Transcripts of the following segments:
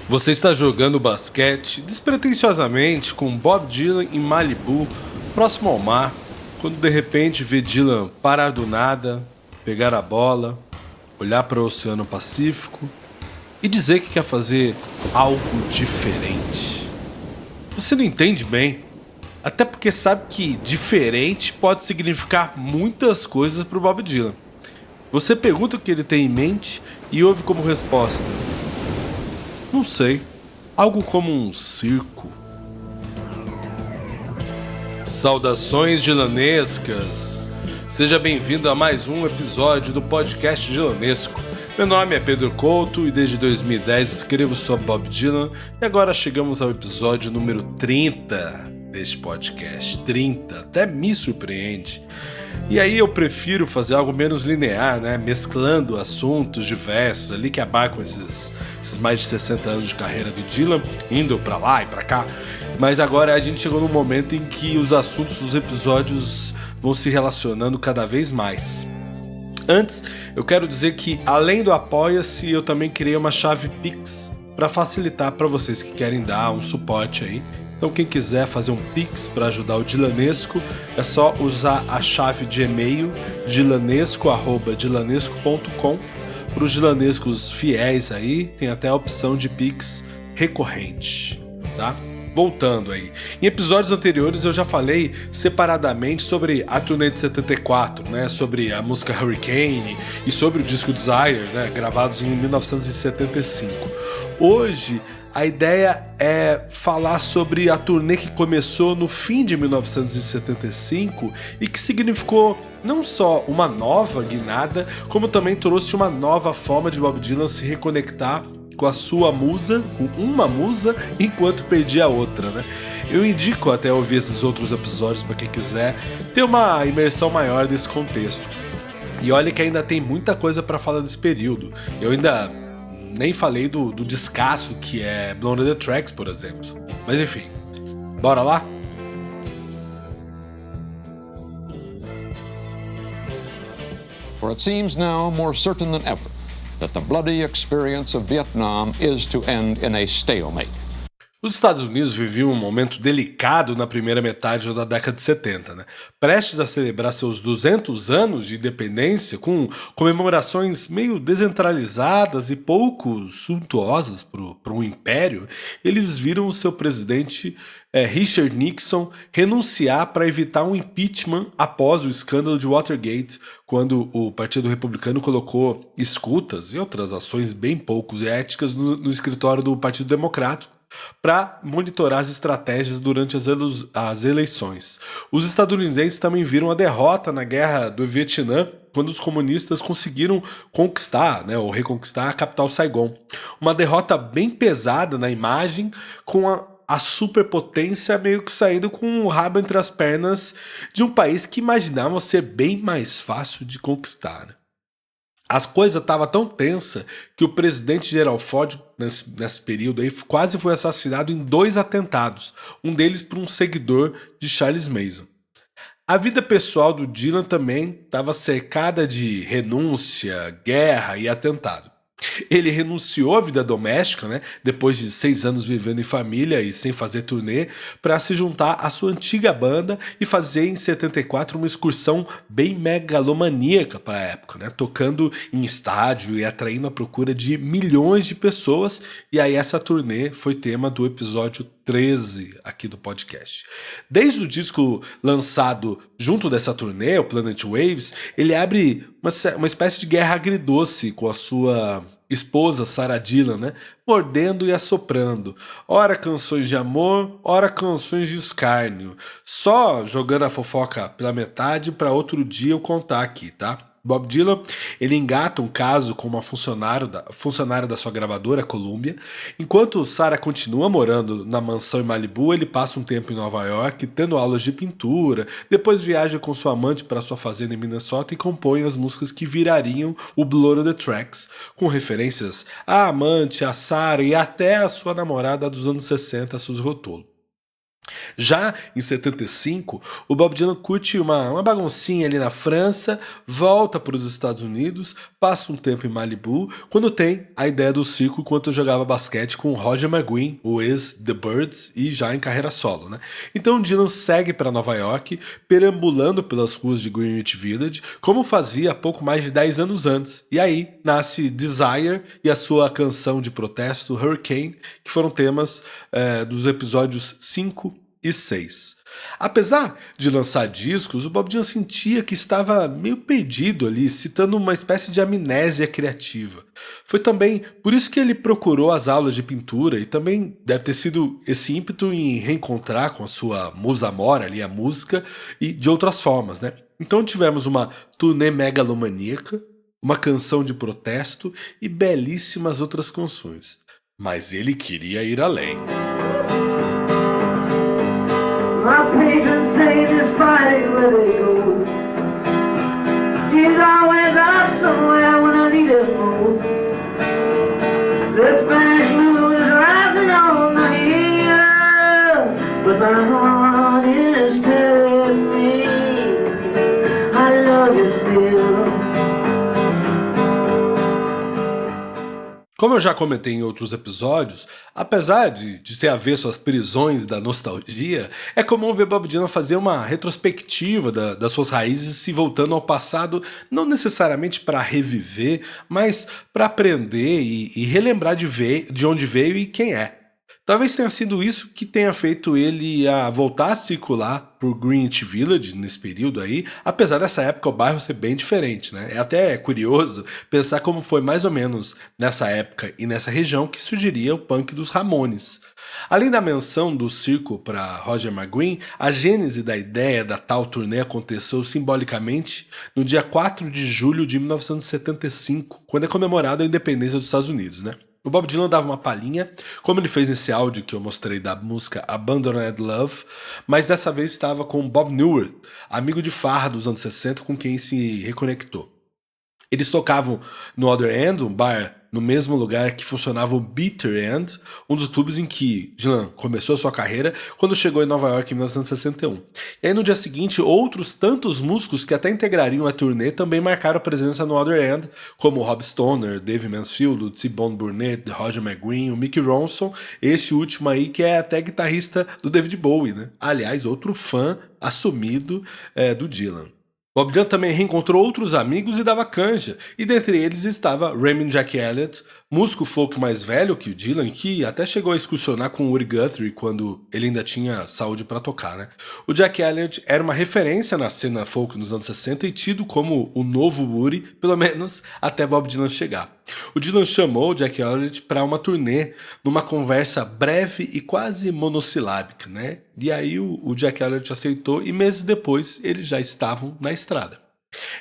Você está jogando basquete despretensiosamente com Bob Dylan em Malibu, próximo ao mar, quando de repente vê Dylan parar do nada, pegar a bola, olhar para o Oceano Pacífico e dizer que quer fazer algo diferente. Você não entende bem, até porque sabe que diferente pode significar muitas coisas para o Bob Dylan. Você pergunta o que ele tem em mente e ouve como resposta: não sei, algo como um circo. Saudações dilanescas! Seja bem-vindo a mais um episódio do podcast Dilanesco. Meu nome é Pedro Couto e desde 2010 escrevo sobre Bob Dylan e agora chegamos ao episódio número 30 deste podcast. 30, até me surpreende. E aí eu prefiro fazer algo menos linear, né? Mesclando assuntos diversos ali que abarcam esses mais de 60 anos de carreira do Dylan, indo pra lá e pra cá. Mas agora a gente chegou num momento em que os assuntos dos episódios vão se relacionando cada vez mais. Antes, eu quero dizer que além do Apoia-se, eu também criei uma chave Pix para facilitar para vocês que querem dar um suporte aí. Então quem quiser fazer um Pix para ajudar o Dilanesco, é só usar a chave de e-mail dilanesco@dilanesco.com. Para os dilanescos fiéis aí, tem até a opção de Pix recorrente, tá? Voltando aí. Em episódios anteriores eu já falei separadamente sobre a turnê de 74, né? Sobre a música Hurricane e sobre o disco Desire, né? Gravados em 1975. Hoje a ideia é falar sobre a turnê que começou no fim de 1975 e que significou não só uma nova guinada, como também trouxe uma nova forma de Bob Dylan se reconectar com a sua musa, com uma musa, enquanto perdia a outra, né? Eu indico até ouvir esses outros episódios para quem quiser ter uma imersão maior desse contexto. E olha que ainda tem muita coisa para falar desse período. Eu ainda nem falei do descasso que é Blown on the Tracks, por exemplo. Mas enfim, bora lá? For it seems now more certain than ever that the bloody experience of Vietnam is to end in a stalemate. Os Estados Unidos viviam um momento delicado na primeira metade da década de 70, né? Prestes a celebrar seus 200 anos de independência, com comemorações meio descentralizadas e pouco suntuosas para um império, eles viram o seu presidente Richard Nixon renunciar para evitar um impeachment após o escândalo de Watergate, quando o Partido Republicano colocou escutas e outras ações bem pouco éticas no escritório do Partido Democrático para monitorar as estratégias durante as eleições. Os estadunidenses também viram a derrota na guerra do Vietnã quando os comunistas conseguiram conquistar, né, ou reconquistar a capital Saigon. Uma derrota bem pesada na imagem, com a superpotência meio que saindo com o rabo entre as pernas de um país que imaginavam ser bem mais fácil de conquistar, né? As coisas estavam tão tensas que o presidente Gerald Ford, nesse período aí, quase foi assassinado em 2 atentados, um deles por um seguidor de Charles Manson. A vida pessoal do Dylan também estava cercada de renúncia, guerra e atentado. Ele renunciou à vida doméstica, né, depois de 6 anos vivendo em família e sem fazer turnê, para se juntar à sua antiga banda e fazer em 74 uma excursão bem megalomaníaca para a época, né, tocando em estádio e atraindo a procura de milhões de pessoas. E aí essa turnê foi tema do episódio 13 aqui do podcast. Desde o disco lançado junto dessa turnê, o Planet Waves, ele abre uma espécie de guerra agridoce com a sua esposa Sarah Dylan, né? Mordendo e assoprando. Ora canções de amor, ora canções de escárnio. Só jogando a fofoca pela metade para outro dia eu contar aqui, tá? Bob Dylan, ele engata um caso com uma funcionária da sua gravadora, Columbia. Enquanto Sarah continua morando na mansão em Malibu, ele passa um tempo em Nova York, tendo aulas de pintura, depois viaja com sua amante para sua fazenda em Minnesota e compõe as músicas que virariam o Blood on the Tracks, com referências à amante, a Sarah e até a sua namorada dos anos 60, Suzy Rotolo. Já em 75, o Bob Dylan curte uma baguncinha ali na França, volta para os Estados Unidos, passa um tempo em Malibu, quando tem a ideia do circo enquanto jogava basquete com Roger McGuinn, o ex-The Byrds, e já em carreira solo, né? Então Dylan segue para Nova York, perambulando pelas ruas de Greenwich Village, como fazia há pouco mais de 10 anos antes. E aí nasce Desire e a sua canção de protesto, Hurricane, que foram temas dos episódios 5 e 6. Apesar de lançar discos, o Bob Dylan sentia que estava meio perdido ali, citando uma espécie de amnésia criativa. Foi também por isso que ele procurou as aulas de pintura e também deve ter sido esse ímpeto em reencontrar com a sua musa mora ali, a música, e de outras formas, né? Então tivemos uma turnê megalomaníaca, uma canção de protesto e belíssimas outras canções. Mas ele queria ir além. My patron saint is Friday where they go. He's always out somewhere when I need him most. The Spanish moon is rising on the hill, but my heart is telling me I love you still. Como eu já comentei em outros episódios, apesar de ser avesso às prisões da nostalgia, é comum ver Bob Dylan fazer uma retrospectiva das suas raízes, se voltando ao passado, não necessariamente para reviver, mas para aprender e relembrar de onde veio e quem é. Talvez tenha sido isso que tenha feito ele a voltar a circular por Greenwich Village nesse período aí, apesar dessa época o bairro ser bem diferente, né? É até curioso pensar como foi mais ou menos nessa época e nessa região que surgiria o punk dos Ramones. Além da menção do circo para Roger McGuinn, a gênese da ideia da tal turnê aconteceu simbolicamente no dia 4 de julho de 1975, quando é comemorado a independência dos Estados Unidos, né? O Bob Dylan dava uma palhinha, como ele fez nesse áudio que eu mostrei da música Abandoned Love, mas dessa vez estava com Bob Newhart, amigo de farra dos anos 60 com quem se reconectou. Eles tocavam no Other End, um bar no mesmo lugar que funcionava o Bitter End, um dos clubes em que Dylan começou sua carreira quando chegou em Nova York em 1961. E aí no dia seguinte, outros tantos músicos que até integrariam a turnê também marcaram presença no Other End, como Rob Stoner, Dave Mansfield, o T-Bone Burnett, Roger McGuinn, o Mickey Ronson, esse último aí que é até guitarrista do David Bowie, né? Aliás, outro fã assumido do Dylan. Bob Dylan também reencontrou outros amigos e dava canja, e dentre eles estava Raymond Jack Elliott, músico folk mais velho que o Dylan, que até chegou a excursionar com o Woody Guthrie quando ele ainda tinha saúde para tocar, né? O Jack Elliott era uma referência na cena folk nos anos 60 e tido como o novo Woody, pelo menos até Bob Dylan chegar. O Dylan chamou o Jack Elliott para uma turnê, numa conversa breve e quase monossilábica, né? E aí o Jack Elliott aceitou e meses depois eles já estavam na estrada.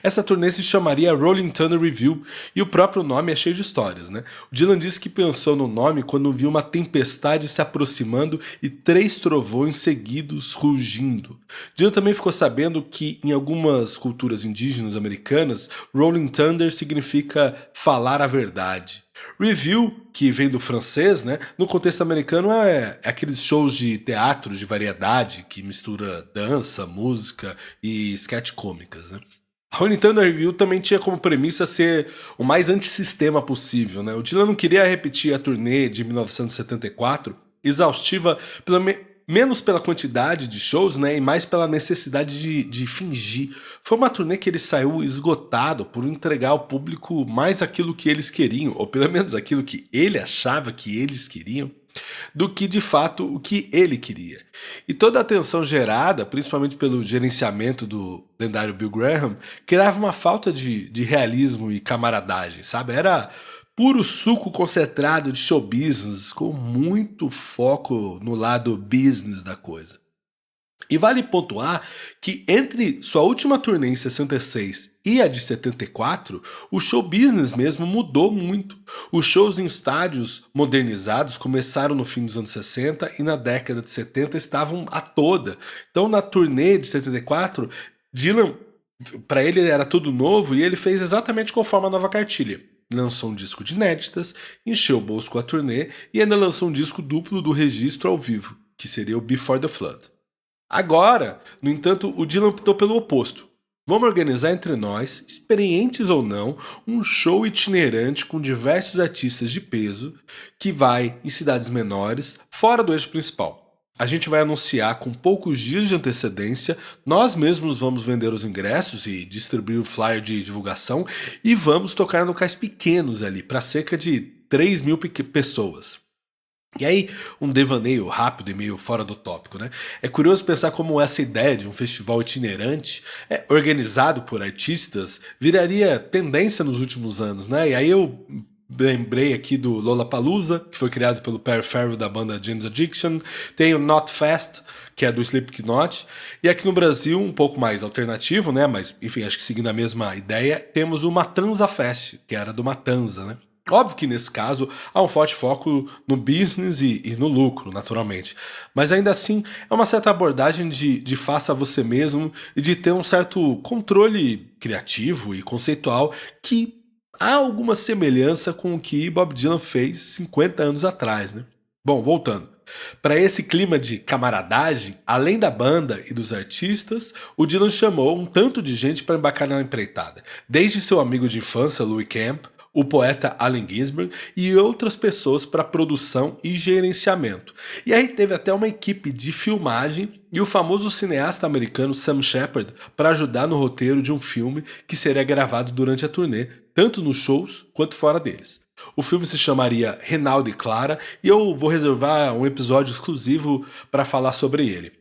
Essa turnê se chamaria Rolling Thunder Revue e o próprio nome é cheio de histórias, né? O Dylan disse que pensou no nome quando viu uma tempestade se aproximando e 3 trovões seguidos rugindo. Dylan também ficou sabendo que em algumas culturas indígenas americanas, Rolling Thunder significa falar a verdade. Revue, que vem do francês, né? No contexto americano é aqueles shows de teatro de variedade que mistura dança, música e sketch cômicas, né? A Rolling Thunder Revue também tinha como premissa ser o mais antissistema possível, né? O Dylan não queria repetir a turnê de 1974, exaustiva menos pela quantidade de shows, né, e mais pela necessidade de fingir. Foi uma turnê que ele saiu esgotado por entregar ao público mais aquilo que eles queriam, ou pelo menos aquilo que ele achava que eles queriam, do que de fato o que ele queria. E toda a atenção gerada, principalmente pelo gerenciamento do lendário Bill Graham, criava uma falta de realismo e camaradagem, sabe? Era puro suco concentrado de show business, com muito foco no lado business da coisa. E vale pontuar que entre sua última turnê em 66 e a de 74, o show business mesmo mudou muito. Os shows em estádios modernizados começaram no fim dos anos 60 e na década de 70 estavam a toda. Então na turnê de 74, Dylan, para ele era tudo novo e ele fez exatamente conforme a nova cartilha. Lançou um disco de inéditas, encheu o bolso com a turnê e ainda lançou um disco duplo do registro ao vivo. que seria o Before the Flood. Agora, no entanto, o Dylan optou pelo oposto. Vamos organizar entre nós, experientes ou não, um show itinerante com diversos artistas de peso que vai em cidades menores, fora do eixo principal. A gente vai anunciar com poucos dias de antecedência, nós mesmos vamos vender os ingressos e distribuir o flyer de divulgação e vamos tocar em locais pequenos ali, para cerca de 3 mil pessoas. E aí, um devaneio rápido e meio fora do tópico, né? É curioso pensar como essa ideia de um festival itinerante, organizado por artistas, viraria tendência nos últimos anos, né? E aí eu lembrei aqui do Lollapalooza, que foi criado pelo Perry Farrell da banda Jane's Addiction, tem o Not Fest, que é do Slipknot, e aqui no Brasil, um pouco mais alternativo, né? Mas, enfim, acho que seguindo a mesma ideia, temos o Matanza Fest, que era do Matanza, né? Óbvio que nesse caso há um forte foco no business e no lucro, naturalmente. Mas ainda assim é uma certa abordagem de faça você mesmo e de ter um certo controle criativo e conceitual que há alguma semelhança com o que Bob Dylan fez 50 anos atrás, né? Bom, voltando. Para esse clima de camaradagem, além da banda e dos artistas, o Dylan chamou um tanto de gente para embarcar na empreitada. Desde seu amigo de infância, Louis Camp, o poeta Allen Ginsberg e outras pessoas para produção e gerenciamento. E aí teve até uma equipe de filmagem e o famoso cineasta americano Sam Shepard para ajudar no roteiro de um filme que seria gravado durante a turnê, tanto nos shows quanto fora deles. O filme se chamaria Reinaldo e Clara e eu vou reservar um episódio exclusivo para falar sobre ele.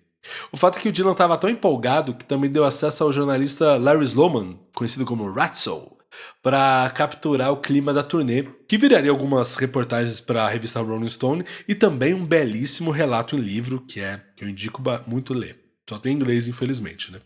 O fato é que o Dylan estava tão empolgado que também deu acesso ao jornalista Larry Sloman, conhecido como Ratso, para capturar o clima da turnê, que viraria algumas reportagens para a revista Rolling Stone e também um belíssimo relato em livro que eu indico muito ler. Só tem em inglês, infelizmente, né?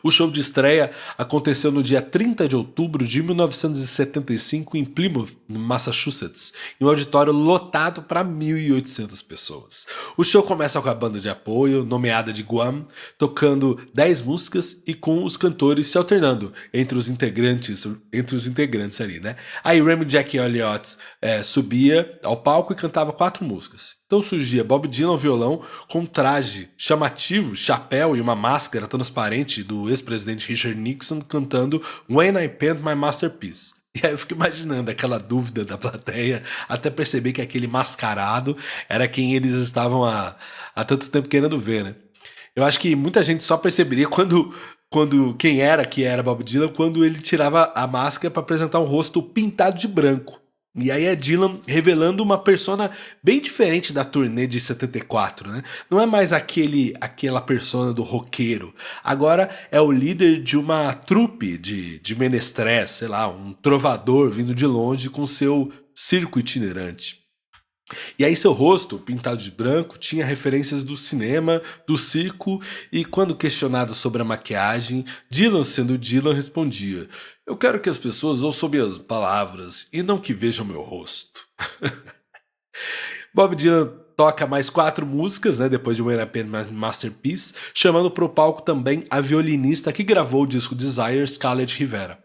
O show de estreia aconteceu no dia 30 de outubro de 1975 em Plymouth, Massachusetts, em um auditório lotado para 1.800 pessoas. O show começa com a banda de apoio, nomeada de Guam, tocando 10 músicas e com os cantores se alternando entre os integrantes ali, né? Aí Remy Jack Elliott subia ao palco e cantava 4 músicas. Então surgia Bob Dylan ao violão com um traje chamativo, chapéu e uma máscara transparente do ex-presidente Richard Nixon cantando When I Paint My Masterpiece. E aí eu fico imaginando aquela dúvida da plateia até perceber que aquele mascarado era quem eles estavam há tanto tempo querendo ver, né? Eu acho que muita gente só perceberia quando quem era que era Bob Dylan quando ele tirava a máscara para apresentar um rosto pintado de branco. E aí é Dylan revelando uma persona bem diferente da turnê de 74, né? Não é mais aquela persona do roqueiro. Agora é o líder de uma trupe de menestrés, sei lá, um trovador vindo de longe com seu circo itinerante. E aí seu rosto, pintado de branco, tinha referências do cinema, do circo, e quando questionado sobre a maquiagem, Dylan, sendo Dylan, respondia: "Eu quero que as pessoas ouçam minhas palavras e não que vejam meu rosto." Bob Dylan toca mais 4 músicas, né, depois de When I Paint My Masterpiece, chamando para o palco também a violinista que gravou o disco Desire, Scarlett Rivera.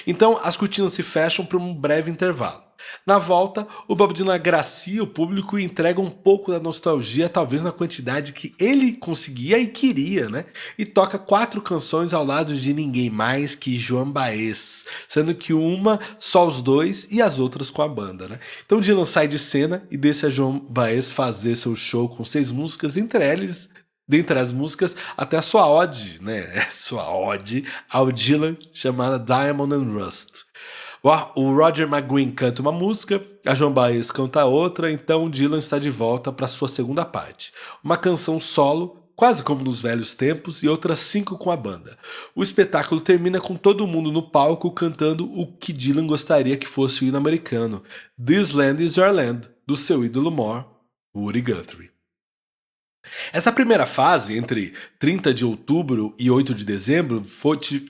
Então as cortinas se fecham por um breve intervalo. Na volta, o Bob Dylan agracia o público e entrega um pouco da nostalgia, talvez na quantidade que ele conseguia e queria, né? E toca 4 canções ao lado de ninguém mais que Joan Baez, sendo que uma só os dois e as outras com a banda, né? Então Dylan sai de cena e deixa Joan Baez fazer seu show com 6 músicas, dentre as músicas, até a sua ode, né? Sua ode ao Dylan, chamada Diamond and Rust. O Roger McGuinn canta uma música, a Joan Baez canta outra, então Dylan está de volta para sua segunda parte. Uma canção solo, quase como nos velhos tempos, e outras 5 com a banda. O espetáculo termina com todo mundo no palco cantando o que Dylan gostaria que fosse o hino americano, This Land Is Your Land, do seu ídolo mor, Woody Guthrie. Essa primeira fase, entre 30 de outubro e 8 de dezembro,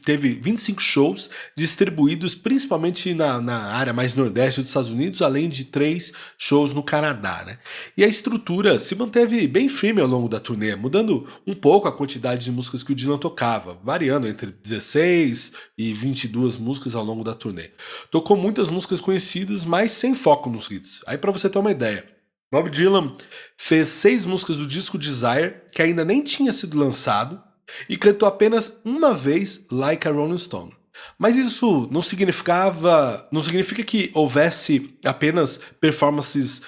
teve 25 shows distribuídos principalmente na área mais nordeste dos Estados Unidos, além de 3 shows no Canadá, né? E a estrutura se manteve bem firme ao longo da turnê, mudando um pouco a quantidade de músicas que o Dylan tocava, variando entre 16 e 22 músicas ao longo da turnê. Tocou muitas músicas conhecidas, mas sem foco nos hits. Aí para você ter uma ideia, Bob Dylan fez 6 músicas do disco Desire, que ainda nem tinha sido lançado, e cantou apenas uma vez Like a Rolling Stone. Mas isso não significa que houvesse apenas performances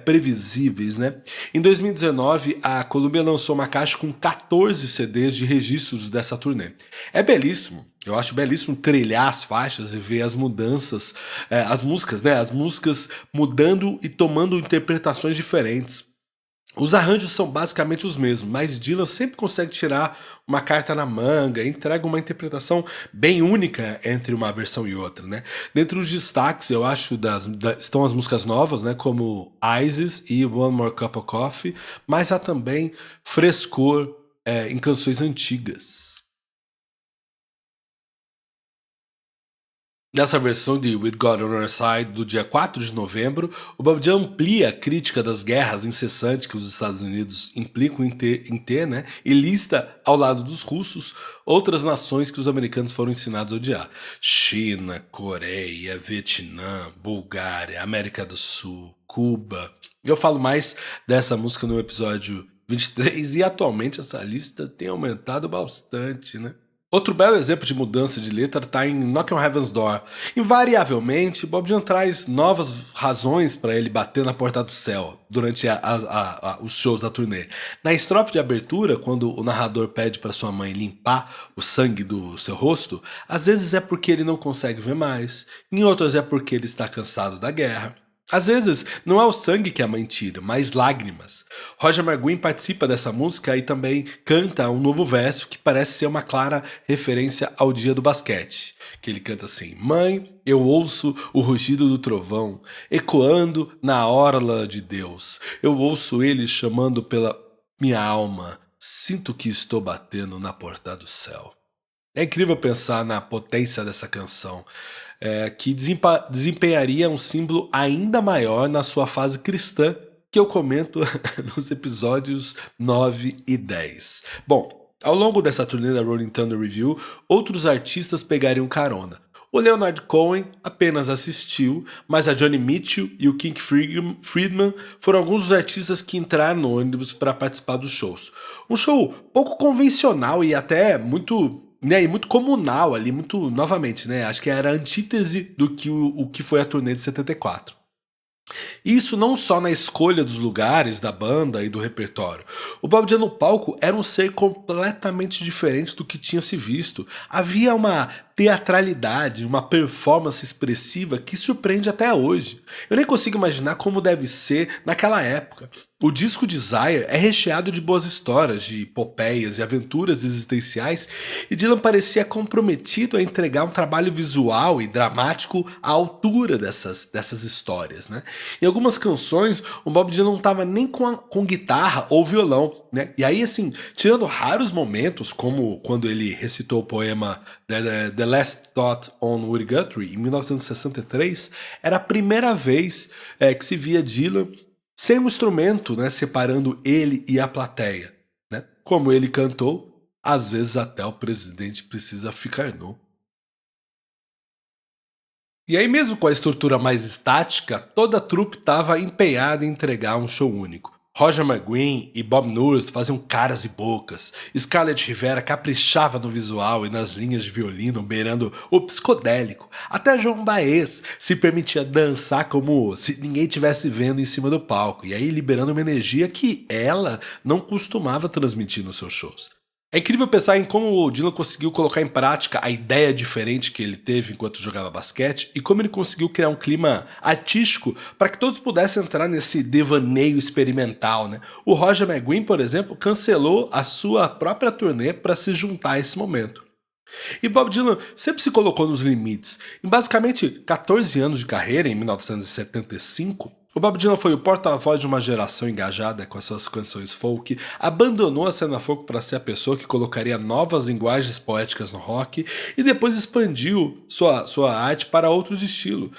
previsíveis, né? Em 2019, a Columbia lançou uma caixa com 14 CDs de registros dessa turnê. É belíssimo. Eu acho belíssimo trilhar as faixas e ver as mudanças, as músicas, né? As músicas mudando e tomando interpretações diferentes. Os arranjos são basicamente os mesmos, mas Dylan sempre consegue tirar uma carta na manga, entrega uma interpretação bem única entre uma versão e outra, né? Dentre os destaques, eu acho, estão as músicas novas, né? Como Isis e One More Cup of Coffee, mas há também frescor em canções antigas. Nessa versão de With God on Our Side, do dia 4 de novembro, o Bob Dylan amplia a crítica das guerras incessantes que os Estados Unidos implicam em ter, né? E lista, ao lado dos russos, outras nações que os americanos foram ensinados a odiar. China, Coreia, Vietnã, Bulgária, América do Sul, Cuba. Eu falo mais dessa música no episódio 23 e atualmente essa lista tem aumentado bastante, né? Outro belo exemplo de mudança de letra está em Knock on Heaven's Door. Invariavelmente, Bob Dylan traz novas razões para ele bater na porta do céu durante os shows da turnê. Na estrofe de abertura, quando o narrador pede para sua mãe limpar o sangue do seu rosto, às vezes é porque ele não consegue ver mais, em outras é porque ele está cansado da guerra. Às vezes, não é o sangue que a mãe tira, mas lágrimas. Roger McGuinn participa dessa música e também canta um novo verso que parece ser uma clara referência ao dia do basquete. Que ele canta assim: Mãe, eu ouço o rugido do trovão, ecoando na orla de Deus. Eu ouço ele chamando pela minha alma, sinto que estou batendo na porta do céu. É incrível pensar na potência dessa canção, que desempenharia um símbolo ainda maior na sua fase cristã, que eu comento nos episódios 9 e 10. Bom, ao longo dessa turnê da Rolling Thunder Review, outros artistas pegariam carona. O Leonard Cohen apenas assistiu, mas a Joni Mitchell e o King Friedman foram alguns dos artistas que entraram no ônibus para participar dos shows. Um show pouco convencional e até muito... E muito comunal ali, muito, novamente, né? Acho que era a antítese do que o que foi a turnê de 74. Isso não só na escolha dos lugares, da banda e do repertório. O Bob Dylan no palco era um ser completamente diferente do que tinha se visto. Havia uma teatralidade, uma performance expressiva que surpreende até hoje. Eu nem consigo imaginar como deve ser naquela época. O disco Desire é recheado de boas histórias, de epopeias e aventuras existenciais, e Dylan parecia comprometido a entregar um trabalho visual e dramático à altura dessas histórias, né? Em algumas canções, o Bob Dylan não estava nem com guitarra ou violão, né? E aí, assim, tirando raros momentos, como quando ele recitou o poema The Last Thought on Woody Guthrie, em 1963, era a primeira vez que se via Dylan sem um instrumento, né, separando ele e a plateia, né? Como ele cantou, às vezes até o presidente precisa ficar nu. E aí, mesmo com a estrutura mais estática, toda a trupe estava empenhada em entregar um show único. Roger McGuinn e Bob Newhart faziam caras e bocas. Scarlett Rivera caprichava no visual e nas linhas de violino, beirando o psicodélico. Até Joan Baez se permitia dançar como se ninguém estivesse vendo em cima do palco, e aí liberando uma energia que ela não costumava transmitir nos seus shows. É incrível pensar em como o Dylan conseguiu colocar em prática a ideia diferente que ele teve enquanto jogava basquete e como ele conseguiu criar um clima artístico para que todos pudessem entrar nesse devaneio experimental, né? O Roger McGuinn, por exemplo, cancelou a sua própria turnê para se juntar a esse momento. E Bob Dylan sempre se colocou nos limites. Em basicamente 14 anos de carreira, em 1975, o Bob Dylan foi o porta-voz de uma geração engajada com as suas canções folk, abandonou a cena folk para ser a pessoa que colocaria novas linguagens poéticas no rock e depois expandiu sua arte para outros estilos,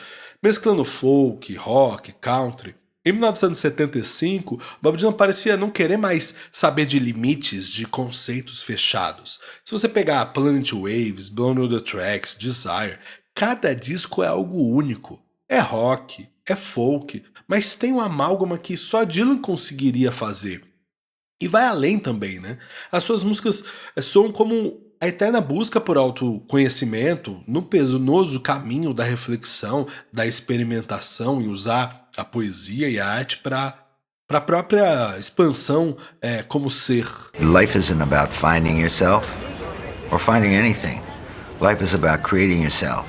mesclando folk, rock, country. Em 1975, Bob Dylan parecia não querer mais saber de limites, de conceitos fechados. Se você pegar Planet Waves, Blown on the Tracks, Desire, cada disco é algo único. É rock, é folk, mas tem uma amálgama que só Dylan conseguiria fazer. E vai além também, né? As suas músicas soam como a eterna busca por autoconhecimento, no penoso caminho da reflexão, da experimentação e usar a poesia e a arte para a própria expansão como ser. Life isn't about finding yourself or finding anything. Life is about creating yourself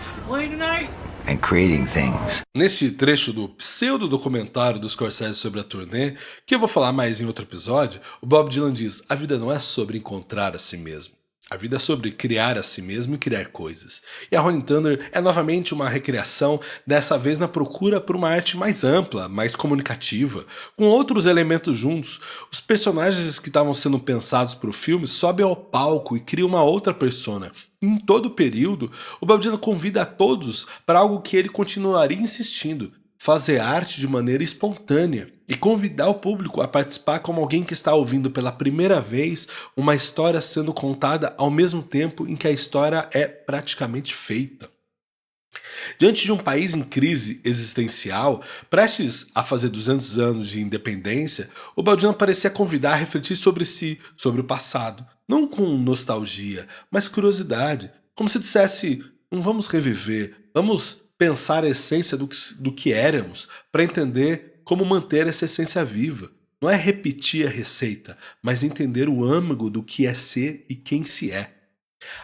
and creating things. Neste trecho do pseudo-documentário dos Scorsese sobre a turnê, que eu vou falar mais em outro episódio, o Bob Dylan diz: a vida não é sobre encontrar a si mesmo. A vida é sobre criar a si mesmo e criar coisas. E a Rolling Thunder é novamente uma recriação, dessa vez na procura por uma arte mais ampla, mais comunicativa, com outros elementos juntos. Os personagens que estavam sendo pensados para o filme sobem ao palco e criam uma outra persona. Em todo o período, o Bob Dylan convida a todos para algo que ele continuaria insistindo: fazer arte de maneira espontânea e convidar o público a participar como alguém que está ouvindo pela primeira vez uma história sendo contada ao mesmo tempo em que a história é praticamente feita. Diante de um país em crise existencial, prestes a fazer 200 anos de independência, o Bob Dylan parecia convidar a refletir sobre si, sobre o passado, não com nostalgia, mas curiosidade, como se dissesse: não vamos reviver, vamos pensar a essência do que éramos, para entender como manter essa essência viva. Não é repetir a receita, mas entender o âmago do que é ser e quem se é.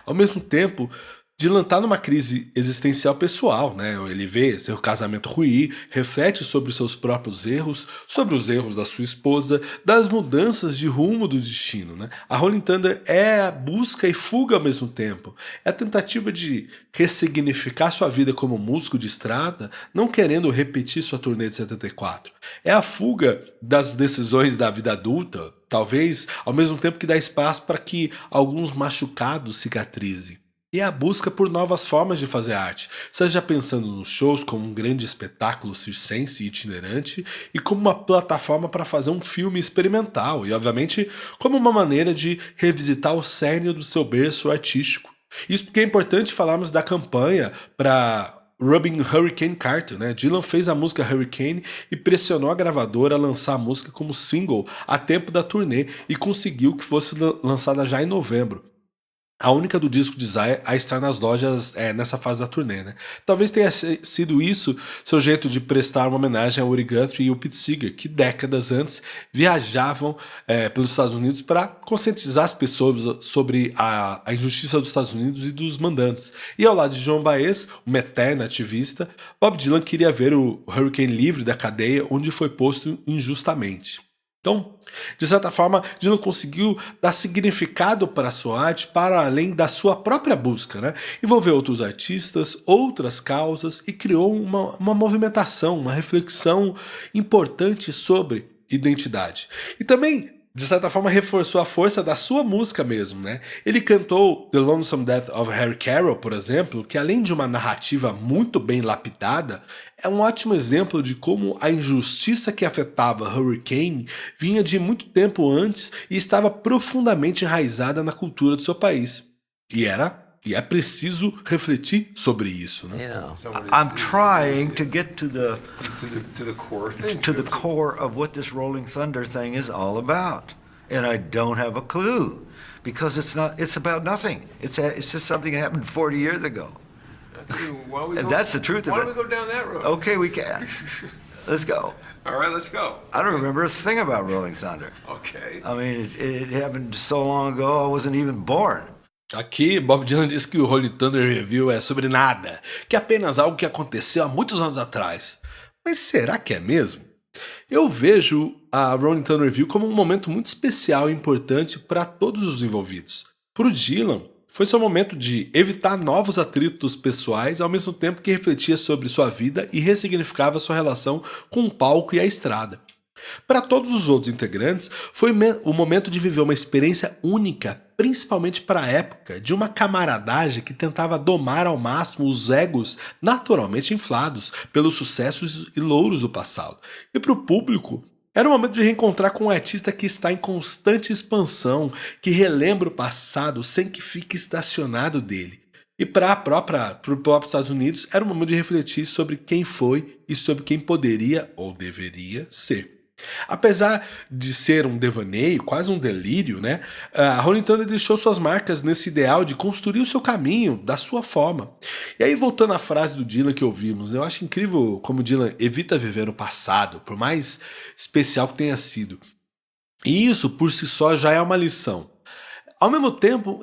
Ao mesmo tempo, Dylan está numa crise existencial pessoal, né? Ele vê seu casamento ruir, reflete sobre seus próprios erros, sobre os erros da sua esposa, das mudanças de rumo do destino, né? A Rolling Thunder é a busca e fuga ao mesmo tempo. É a tentativa de ressignificar sua vida como músico de estrada, não querendo repetir sua turnê de 74. É a fuga das decisões da vida adulta, talvez ao mesmo tempo que dá espaço para que alguns machucados cicatrizem. E a busca por novas formas de fazer arte, seja pensando nos shows como um grande espetáculo circense e itinerante e como uma plataforma para fazer um filme experimental e, obviamente, como uma maneira de revisitar o cerne do seu berço artístico. Isso porque é importante falarmos da campanha para Rubbing Hurricane Carter, né? Dylan fez a música Hurricane e pressionou a gravadora a lançar a música como single a tempo da turnê e conseguiu que fosse lançada já em novembro. A única do disco de Desire a estar nas lojas nessa fase da turnê, né? Talvez tenha sido isso seu jeito de prestar uma homenagem a Woody Guthrie e o Pete Seeger, que décadas antes viajavam pelos Estados Unidos para conscientizar as pessoas sobre a injustiça dos Estados Unidos e dos mandantes. E ao lado de Joan Baez, uma eterna ativista, Bob Dylan queria ver o Hurricane livre da cadeia onde foi posto injustamente. Então, de certa forma, Dylan conseguiu dar significado para a sua arte para além da sua própria busca, né? Envolveu outros artistas, outras causas e criou uma movimentação, uma reflexão importante sobre identidade. E também, de certa forma, reforçou a força da sua música mesmo, né? Ele cantou The Lonesome Death of Harry Carroll, por exemplo, que além de uma narrativa muito bem lapidada, é um ótimo exemplo de como a injustiça que afetava Hurricane vinha de muito tempo antes e estava profundamente enraizada na cultura do seu país. E é preciso refletir sobre isso, né? You know, I'm trying to get to the core of what this Rolling Thunder thing is all about, and I don't have a clue because it's about nothing. It's just something that happened 40 years ago. And that's the truth of it. Why don't we go down that road? Okay, we can. Let's go. All right, let's go. I don't remember a thing about Rolling Thunder. Okay. I mean, it happened so long ago, I wasn't even born. Aqui, Bob Dylan diz que o Rolling Thunder Review é sobre nada, que é apenas algo que aconteceu há muitos anos atrás. Mas será que é mesmo? Eu vejo a Rolling Thunder Review como um momento muito especial e importante para todos os envolvidos. Para o Dylan, foi seu momento de evitar novos atritos pessoais ao mesmo tempo que refletia sobre sua vida e ressignificava sua relação com o palco e a estrada. Para todos os outros integrantes, foi o momento de viver uma experiência única, principalmente para a época, de uma camaradagem que tentava domar ao máximo os egos naturalmente inflados pelos sucessos e louros do passado. E para o público, era o momento de reencontrar com um artista que está em constante expansão, que relembra o passado sem que fique estacionado dele. E para o próprio Estados Unidos, era um momento de refletir sobre quem foi e sobre quem poderia ou deveria ser. Apesar de ser um devaneio, quase um delírio, né? A Rolling Thunder deixou suas marcas nesse ideal de construir o seu caminho da sua forma. E aí, voltando à frase do Dylan que ouvimos, eu acho incrível como Dylan evita viver no passado, por mais especial que tenha sido. E isso, por si só, já é uma lição. Ao mesmo tempo,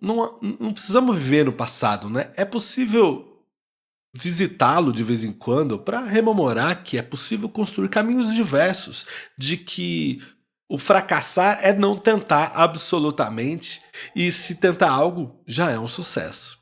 não precisamos viver no passado, né? É possível visitá-lo de vez em quando para rememorar que é possível construir caminhos diversos, de que o fracassar é não tentar absolutamente e se tentar algo já é um sucesso.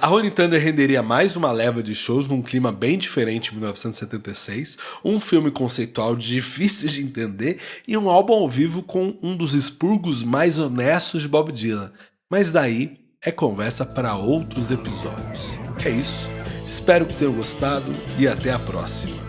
A Rolling Thunder renderia mais uma leva de shows num clima bem diferente em 1976, um filme conceitual difícil de entender e um álbum ao vivo com um dos expurgos mais honestos de Bob Dylan. Mas daí é conversa para outros episódios. É isso, espero que tenham gostado e até a próxima.